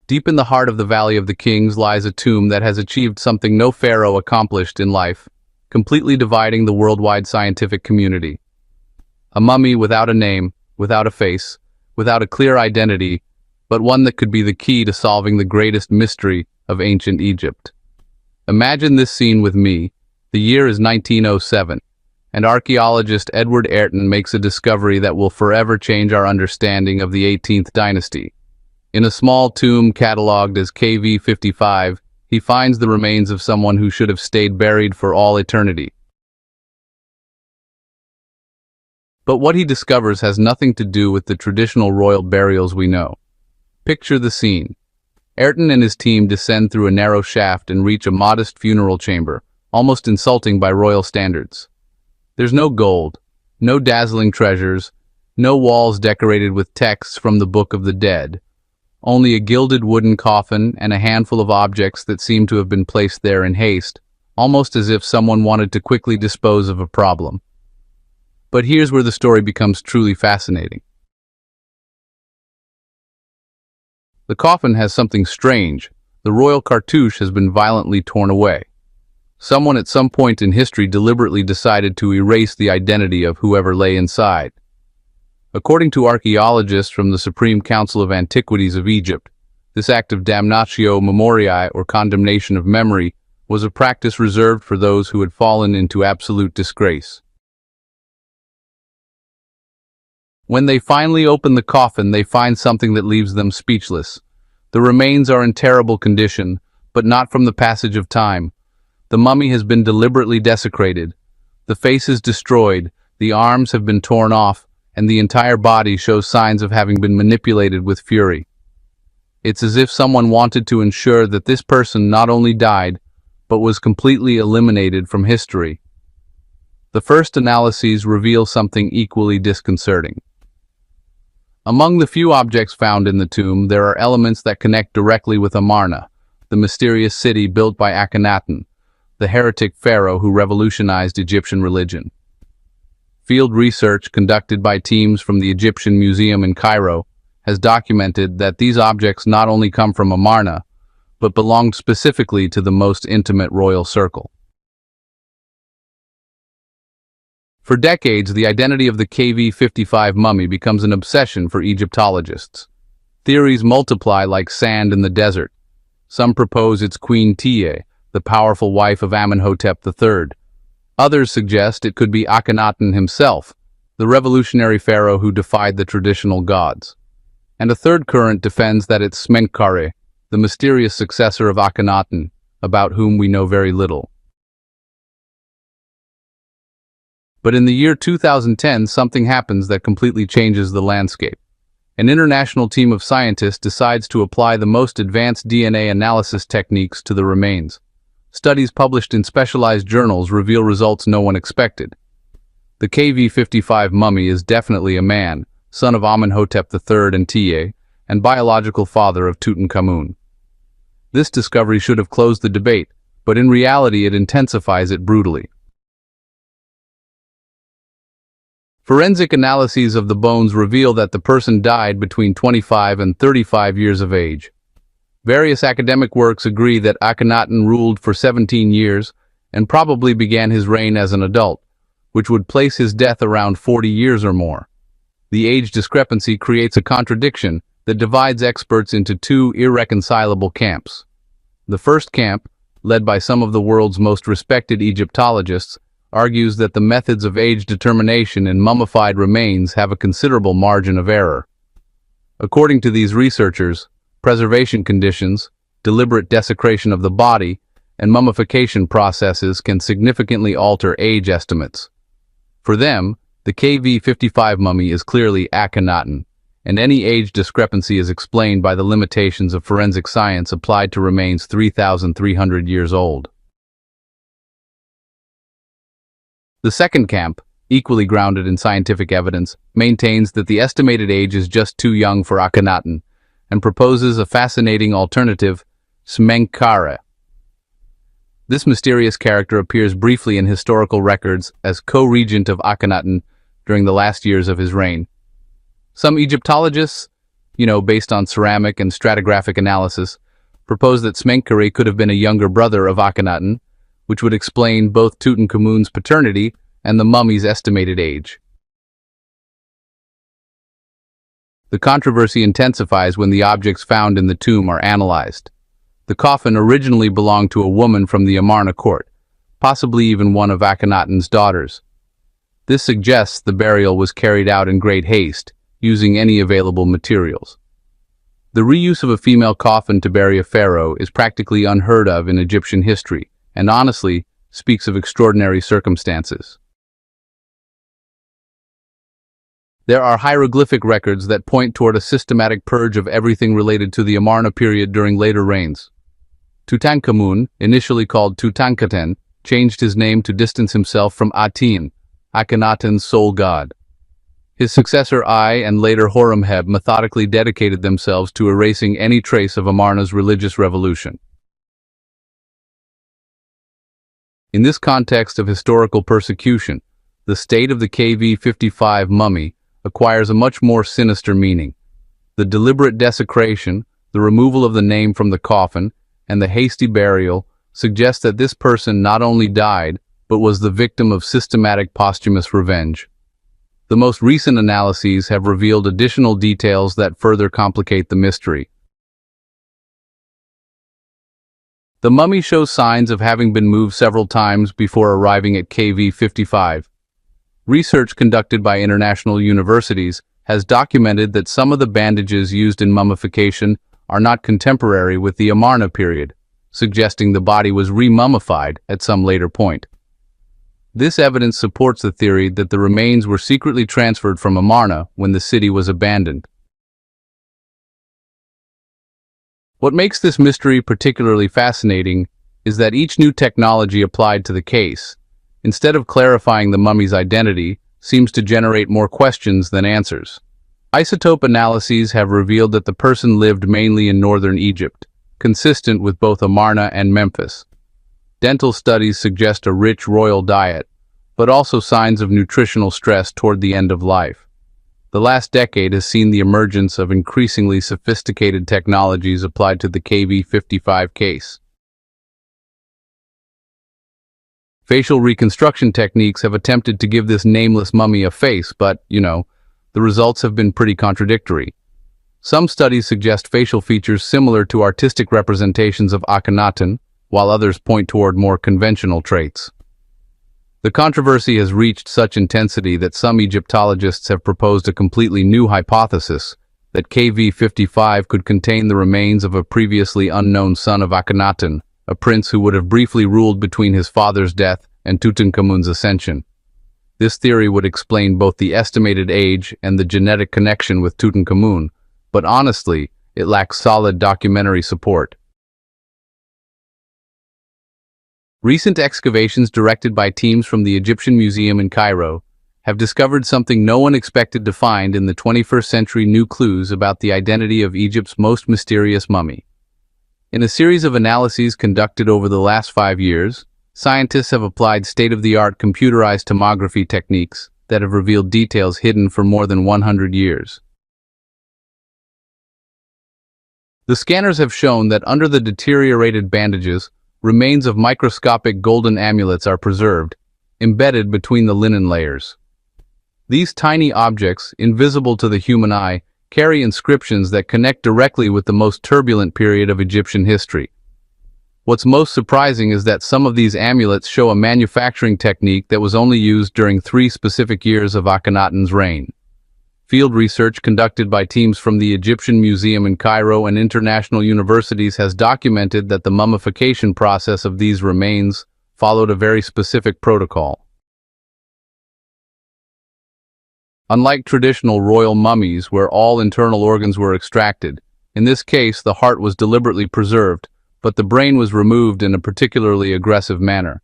Deep in the heart of the Valley of the Kings lies a tomb that has achieved something no pharaoh accomplished in life, completely dividing the worldwide scientific community. A mummy without a name, without a face, without a clear identity, but one that could be the key to solving the greatest mystery of ancient Egypt. Imagine this scene with me. The year is 1907, and archaeologist Edward Ayrton makes a discovery that will forever change our understanding of the 18th dynasty. In a small tomb catalogued as KV55, he finds the remains of someone who should have stayed buried for all eternity. But what he discovers has nothing to do with the traditional royal burials we know. Picture the scene. Ayrton and his team descend through a narrow shaft and reach a modest funeral chamber, almost insulting by royal standards. There's no gold, no dazzling treasures, no walls decorated with texts from the Book of the Dead. Only a gilded wooden coffin and a handful of objects that seem to have been placed there in haste, almost as if someone wanted to quickly dispose of a problem. But here's where the story becomes truly fascinating. The coffin has something strange. The royal cartouche has been violently torn away. Someone at some point in history deliberately decided to erase the identity of whoever lay inside. According to archaeologists from the Supreme Council of Antiquities of Egypt, this act of damnatio memoriae, or condemnation of memory, was a practice reserved for those who had fallen into absolute disgrace. When they finally open the coffin, they find something that leaves them speechless. The remains are in terrible condition, but not from the passage of time. The mummy has been deliberately desecrated. The face is destroyed, the arms have been torn off, and the entire body shows signs of having been manipulated with fury. It's as if someone wanted to ensure that this person not only died, but was completely eliminated from history. The first analyses reveal something equally disconcerting. Among the few objects found in the tomb, there are elements that connect directly with Amarna, the mysterious city built by Akhenaten, the heretic pharaoh who revolutionized Egyptian religion. Field research conducted by teams from the Egyptian Museum in Cairo has documented that these objects not only come from Amarna, but belonged specifically to the most intimate royal circle. For decades, the identity of the KV55 mummy becomes an obsession for Egyptologists. Theories multiply like sand in the desert. Some propose it's Queen Tiye, the powerful wife of Amenhotep III. Others suggest it could be Akhenaten himself, the revolutionary pharaoh who defied the traditional gods. And a third current defends that it's Smenkhkare, the mysterious successor of Akhenaten, about whom we know very little. But in the year 2010, something happens that completely changes the landscape. An international team of scientists decides to apply the most advanced DNA analysis techniques to the remains. Studies published in specialized journals reveal results no one expected. The KV55 mummy is definitely a man, son of Amenhotep III and Tiye, and biological father of Tutankhamun. This discovery should have closed the debate, but in reality it intensifies it brutally. Forensic analyses of the bones reveal that the person died between 25 and 35 years of age. Various academic works agree that Akhenaten ruled for 17 years and probably began his reign as an adult, which would place his death around 40 years or more. The age discrepancy creates a contradiction that divides experts into two irreconcilable camps. The first camp, led by some of the world's most respected Egyptologists, argues that the methods of age determination in mummified remains have a considerable margin of error. According to these researchers, preservation conditions, deliberate desecration of the body, and mummification processes can significantly alter age estimates. For them, the KV55 mummy is clearly Akhenaten, and any age discrepancy is explained by the limitations of forensic science applied to remains 3,300 years old. The second camp, equally grounded in scientific evidence, maintains that the estimated age is just too young for Akhenaten, and proposes a fascinating alternative, Smenkhkare. This mysterious character appears briefly in historical records as co-regent of Akhenaten during the last years of his reign. Some Egyptologists based on ceramic and stratigraphic analysis, propose that Smenkhkare could have been a younger brother of Akhenaten, which would explain both Tutankhamun's paternity and the mummy's estimated age. The controversy intensifies when the objects found in the tomb are analyzed. The coffin originally belonged to a woman from the Amarna court, possibly even one of Akhenaten's daughters. This suggests the burial was carried out in great haste, using any available materials. The reuse of a female coffin to bury a pharaoh is practically unheard of in Egyptian history, and honestly, speaks of extraordinary circumstances. There are hieroglyphic records that point toward a systematic purge of everything related to the Amarna period during later reigns. Tutankhamun, initially called Tutankhaten, changed his name to distance himself from Aten, Akhenaten's sole god. His successor Ai and later Horemheb methodically dedicated themselves to erasing any trace of Amarna's religious revolution. In this context of historical persecution, the state of the KV55 mummy acquires a much more sinister meaning. The deliberate desecration, the removal of the name from the coffin, and the hasty burial suggest that this person not only died, but was the victim of systematic posthumous revenge. The most recent analyses have revealed additional details that further complicate the mystery. The mummy shows signs of having been moved several times before arriving at KV55. Research conducted by international universities has documented that some of the bandages used in mummification are not contemporary with the Amarna period, suggesting the body was re-mummified at some later point. This evidence supports the theory that the remains were secretly transferred from Amarna when the city was abandoned. What makes this mystery particularly fascinating is that each new technology applied to the case, instead of clarifying the mummy's identity, seems to generate more questions than answers. Isotope analyses have revealed that the person lived mainly in northern Egypt, consistent with both Amarna and Memphis. Dental studies suggest a rich royal diet, but also signs of nutritional stress toward the end of life. The last decade has seen the emergence of increasingly sophisticated technologies applied to the KV55 case. Facial reconstruction techniques have attempted to give this nameless mummy a face, but, the results have been pretty contradictory. Some studies suggest facial features similar to artistic representations of Akhenaten, while others point toward more conventional traits. The controversy has reached such intensity that some Egyptologists have proposed a completely new hypothesis that KV55 could contain the remains of a previously unknown son of Akhenaten, a prince who would have briefly ruled between his father's death and Tutankhamun's ascension. This theory would explain both the estimated age and the genetic connection with Tutankhamun, but honestly, it lacks solid documentary support. Recent excavations directed by teams from the Egyptian Museum in Cairo have discovered something no one expected to find in the 21st century: new clues about the identity of Egypt's most mysterious mummy. In a series of analyses conducted over the last 5 years, scientists have applied state-of-the-art computerized tomography techniques that have revealed details hidden for more than 100 years. The scanners have shown that under the deteriorated bandages, remains of microscopic golden amulets are preserved, embedded between the linen layers. These tiny objects, invisible to the human eye, carry inscriptions that connect directly with the most turbulent period of Egyptian history. What's most surprising is that some of these amulets show a manufacturing technique that was only used during 3 specific years of Akhenaten's reign. Field research conducted by teams from the Egyptian Museum in Cairo and international universities has documented that the mummification process of these remains followed a very specific protocol. Unlike traditional royal mummies where all internal organs were extracted, in this case the heart was deliberately preserved, but the brain was removed in a particularly aggressive manner.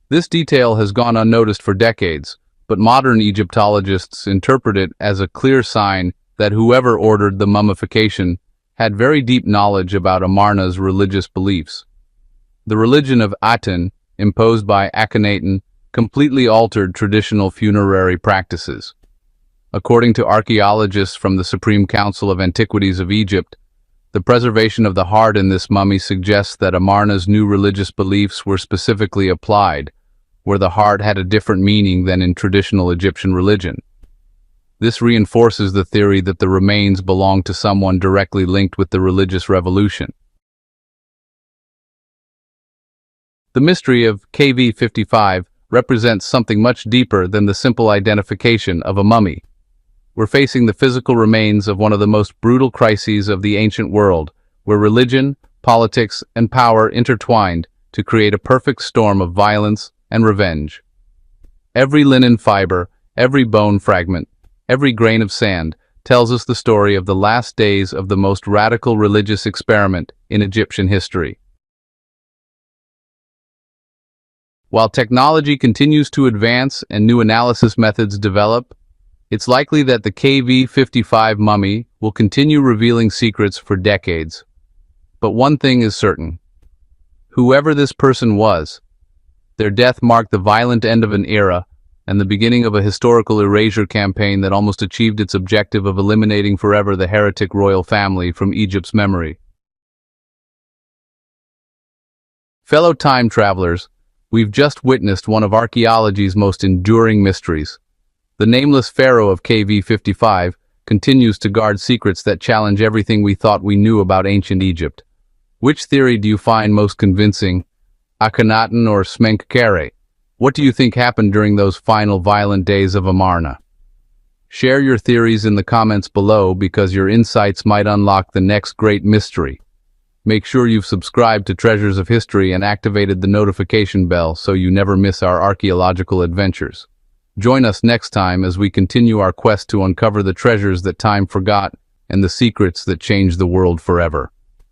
This detail has gone unnoticed for decades, but modern Egyptologists interpret it as a clear sign that whoever ordered the mummification had very deep knowledge about Amarna's religious beliefs. The religion of Aten, imposed by Akhenaten, completely altered traditional funerary practices. According to archaeologists from the Supreme Council of Antiquities of Egypt, the preservation of the heart in this mummy suggests that Amarna's new religious beliefs were specifically applied, where the heart had a different meaning than in traditional Egyptian religion. This reinforces the theory that the remains belong to someone directly linked with the religious revolution. The mystery of KV55 represents something much deeper than the simple identification of a mummy. We're facing the physical remains of one of the most brutal crises of the ancient world, where religion, politics, and power intertwined to create a perfect storm of violence and revenge. Every linen fiber, every bone fragment, every grain of sand tells us the story of the last days of the most radical religious experiment in Egyptian history. While technology continues to advance and new analysis methods develop, it's likely that the KV55 mummy will continue revealing secrets for decades. But one thing is certain. Whoever this person was, their death marked the violent end of an era and the beginning of a historical erasure campaign that almost achieved its objective of eliminating forever the heretic royal family from Egypt's memory. Fellow time travelers, we've just witnessed one of archaeology's most enduring mysteries. The nameless Pharaoh of KV55 continues to guard secrets that challenge everything we thought we knew about ancient Egypt. Which theory do you find most convincing? Akhenaten or Smenkhkare? What do you think happened during those final violent days of Amarna? Share your theories in the comments below because your insights might unlock the next great mystery. Make sure you've subscribed to Treasures of History and activated the notification bell so you never miss our archaeological adventures. Join us next time as we continue our quest to uncover the treasures that time forgot and the secrets that change the world forever.